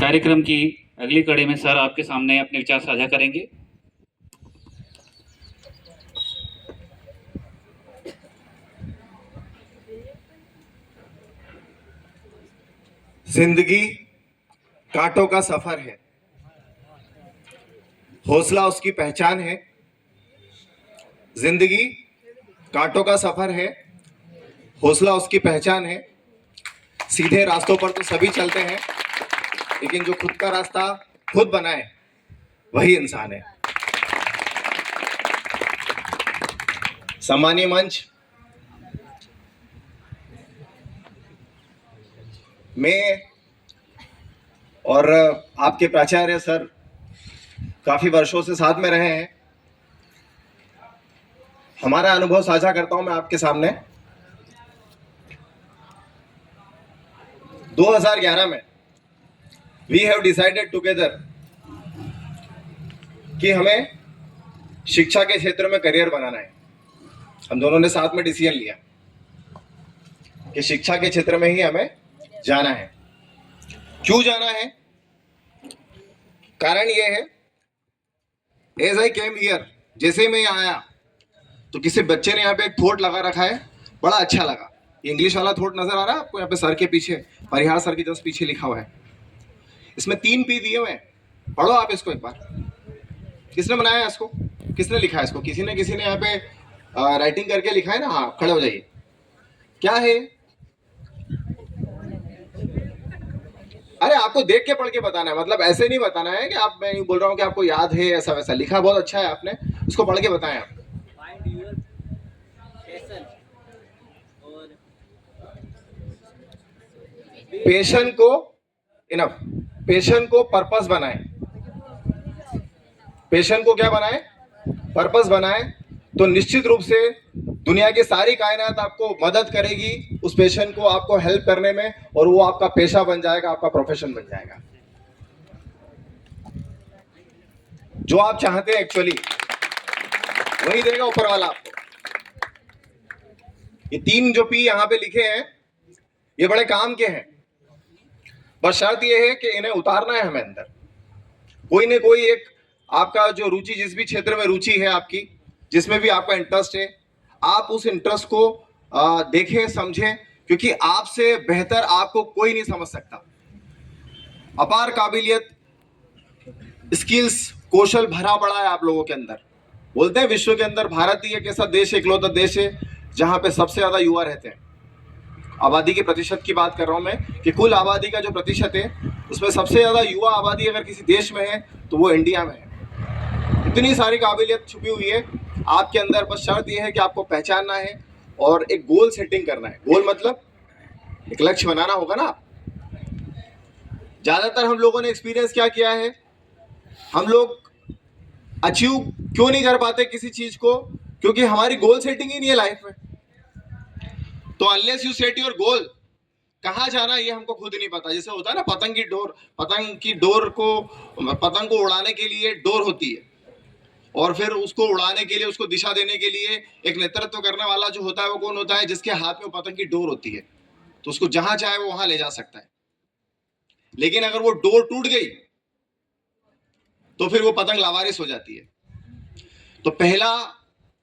कार्यक्रम की अगली कड़ी में सर आपके सामने अपने विचार साझा करेंगे। जिंदगी कांटों का सफर है, हौसला उसकी पहचान है। जिंदगी कांटों का सफर है, हौसला उसकी पहचान है। सीधे रास्तों पर तो सभी चलते हैं, लेकिन जो खुद का रास्ता खुद बनाए वही इंसान है। सम्मानीय मंच, मैं और आपके प्राचार्य सर काफी वर्षों से साथ में रहे हैं। हमारा अनुभव साझा करता हूं मैं आपके सामने। 2011 में वी हैव डिसाइडेड टुगेदर कि हमें शिक्षा के क्षेत्र में करियर बनाना है। हम दोनों ने साथ में डिसीजन लिया कि शिक्षा के क्षेत्र में ही हमें जाना है। क्यों जाना है? कारण यह है, एज आई केम हियर, जैसे ही मैं यहाँ आया तो किसी बच्चे ने यहाँ पे एक थोट लगा रखा है, बड़ा अच्छा लगा। इंग्लिश वाला थोट नजर आ रहा है आपको? यहाँ पे सर के पीछे, परिहार सर के जस्ट पीछे लिखा हुआ है। इसमें 3 P दिए हुए हैं, पढ़ो आप इसको एक बार। किसने बनाया इसको? किसने लिखा है इसको? किसी ने यहाँ पे राइटिंग करके लिखा है ना? हाँ, खड़े हो जाइए। क्या है? अरे आपको देख के पढ़ के बताना है, मतलब ऐसे नहीं बताना है कि आप, मैं नहीं बोल रहा हूँ कि आपको याद है ऐसा वैसा। लिखा बहुत अच्छा है आपने, उसको पढ़ के बताएं आप। पेशन को इनफ, पेशन को पर्पस बनाएं। पेशन को क्या बनाएं? पर्पस बनाएं, तो निश्चित रूप से दुनिया की सारी कायनात आपको मदद करेगी उस पेशन को आपको हेल्प करने में, और वो आपका पेशा बन जाएगा, आपका प्रोफेशन बन जाएगा। जो आप चाहते हैं एक्चुअली वही देगा ऊपर वाला आपको। ये 3 जो P यहां पे लिखे हैं, ये बड़े काम के हैं। बस शर्त ये है कि इन्हें उतारना है हमें अंदर। कोई न कोई एक आपका जो रुचि, जिस भी क्षेत्र में रुचि है आपकी, जिसमें भी आपका इंटरेस्ट है, आप उस इंटरेस्ट को देखें, समझें, क्योंकि आपसे बेहतर आपको कोई नहीं समझ सकता। अपार काबिलियत, स्किल्स, कौशल भरा पड़ा है आप लोगों के अंदर। बोलते हैं विश्व के अंदर भारत ही एक ऐसा देश, इकलौता देश है जहां पे सबसे ज्यादा युवा रहते हैं। आबादी के प्रतिशत की बात कर रहा हूं मैं, कि कुल आबादी का जो प्रतिशत है उसमें सबसे ज्यादा युवा आबादी अगर किसी देश में है तो वो इंडिया में है। इतनी सारी काबिलियत छुपी हुई है आपके अंदर। बस शर्त यह है कि आपको पहचानना है और एक गोल सेटिंग करना है। गोल मतलब एक लक्ष्य बनाना होगा ना। ज्यादातर हम लोगों ने एक्सपीरियंस क्या किया है, हम लोग अचीव क्यों नहीं कर पाते किसी चीज को? क्योंकि हमारी गोल सेटिंग ही नहीं है लाइफ में। तो unless you set your goal, कहाँ जाना ये हमको खुद नहीं पता। जैसे होता है ना पतंग की डोर, पतंग को उड़ाने के लिए डोर होती है, और फिर उसको उड़ाने के लिए, उसको दिशा देने के लिए एक नेतृत्व करने वाला जो होता है वो कौन होता है? जिसके हाथ में पतंग की डोर होती है, तो उसको जहां चाहे वो वहां ले जा सकता है। लेकिन अगर वो डोर टूट गई तो फिर वो पतंग लावारिस हो जाती है। तो पहला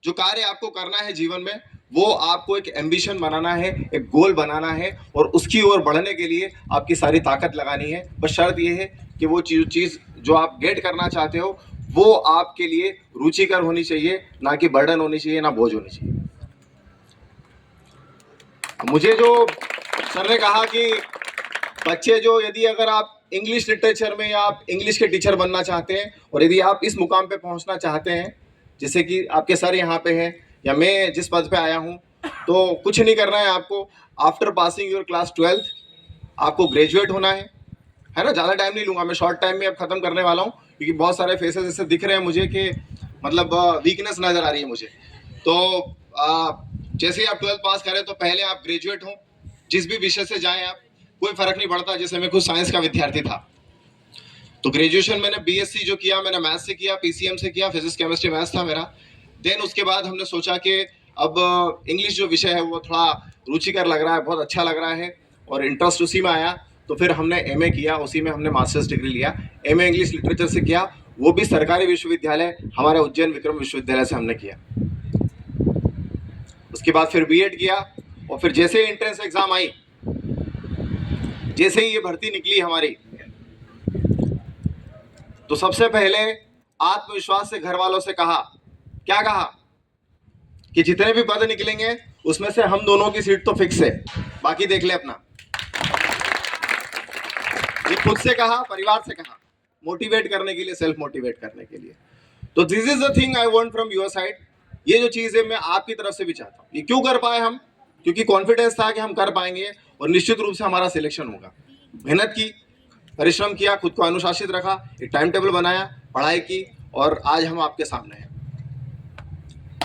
जो कार्य आपको करना है जीवन में, वो आपको एक एम्बिशन बनाना है, एक गोल बनाना है, और उसकी ओर बढ़ने के लिए आपकी सारी ताकत लगानी है। बस शर्त यह है कि वो चीज जो आप गेट करना चाहते हो वो आपके लिए रुचिकर होनी चाहिए, ना कि बर्डन होनी चाहिए, ना बोझ होनी चाहिए। मुझे जो सर ने कहा कि बच्चे जो, यदि अगर आप इंग्लिश लिटरेचर में या आप इंग्लिश के टीचर बनना चाहते हैं, और यदि आप इस मुकाम पे पहुंचना चाहते हैं जैसे कि आपके सर यहाँ पे हैं या मैं जिस पद पे आया हूँ, तो कुछ नहीं करना है आपको। After passing your class 12th आपको ग्रेजुएट होना है ना। ज़्यादा टाइम नहीं लूँगा मैं, शॉर्ट टाइम में अब ख़त्म करने वाला हूँ, क्योंकि बहुत सारे फेसेस ऐसे दिख रहे हैं मुझे कि मतलब वीकनेस नज़र आ रही है मुझे। तो जैसे ही आप 12th पास करें तो पहले आप ग्रेजुएट हों, जिस भी विषय से जाएँ आप, कोई फ़र्क नहीं पड़ता। जैसे मैं खुद साइंस का विद्यार्थी था, तो ग्रेजुएशन मैंने बीएससी जो किया, मैंने मैथ्स से किया, पीसीएम से किया, फिजिक्स केमिस्ट्री मैथ्स था मेरा। देन उसके बाद हमने सोचा कि अब इंग्लिश जो विषय है वो थोड़ा रुचिकर लग रहा है, बहुत अच्छा लग रहा है, और इंटरेस्ट उसी में आया। तो फिर हमने एमए किया, उसी में हमने मास्टर्स डिग्री लिया। एमए इंग्लिश लिटरेचर से किया, वो भी सरकारी विश्वविद्यालय हमारे उज्जैन विक्रम विश्वविद्यालय से हमने किया। उसके बाद फिर बीएड किया, और फिर जैसे ही एंट्रेंस एग्जाम आई, जैसे ही ये भर्ती निकली हमारी, तो सबसे पहले आत्मविश्वास से घर वालों से कहा, क्या कहा कि जितने भी पद निकलेंगे उसमें से हम दोनों की सीट तो फिक्स है, बाकी देख ले अपना। ये खुद से कहा, परिवार से कहा, मोटिवेट करने के लिए, सेल्फ मोटिवेट करने के लिए। तो this is the thing I want from your side. ये जो चीज है मैं आपकी तरफ से भी चाहता हूँ। ये क्यों कर पाए हम? क्योंकि कॉन्फिडेंस था कि हम कर पाएंगे और निश्चित रूप से हमारा सिलेक्शन होगा। मेहनत की, परिश्रम किया, खुद को अनुशासित रखा, एक टाइम टेबल बनाया, पढ़ाई की, और आज हम आपके सामने हैं।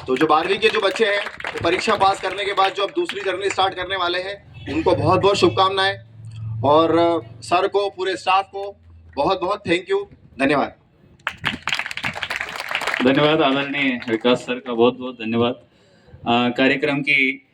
तो जो 12वीं के जो बच्चे हैं, वो परीक्षा पास करने के बाद जो अब दूसरी जर्नी स्टार्ट करने वाले हैं, उनको बहुत बहुत शुभकामनाएं, और सर को, पूरे स्टाफ को बहुत बहुत थैंक यू, धन्यवाद। धन्यवाद आदरणीय विकास सर का, बहुत बहुत धन्यवाद। कार्यक्रम की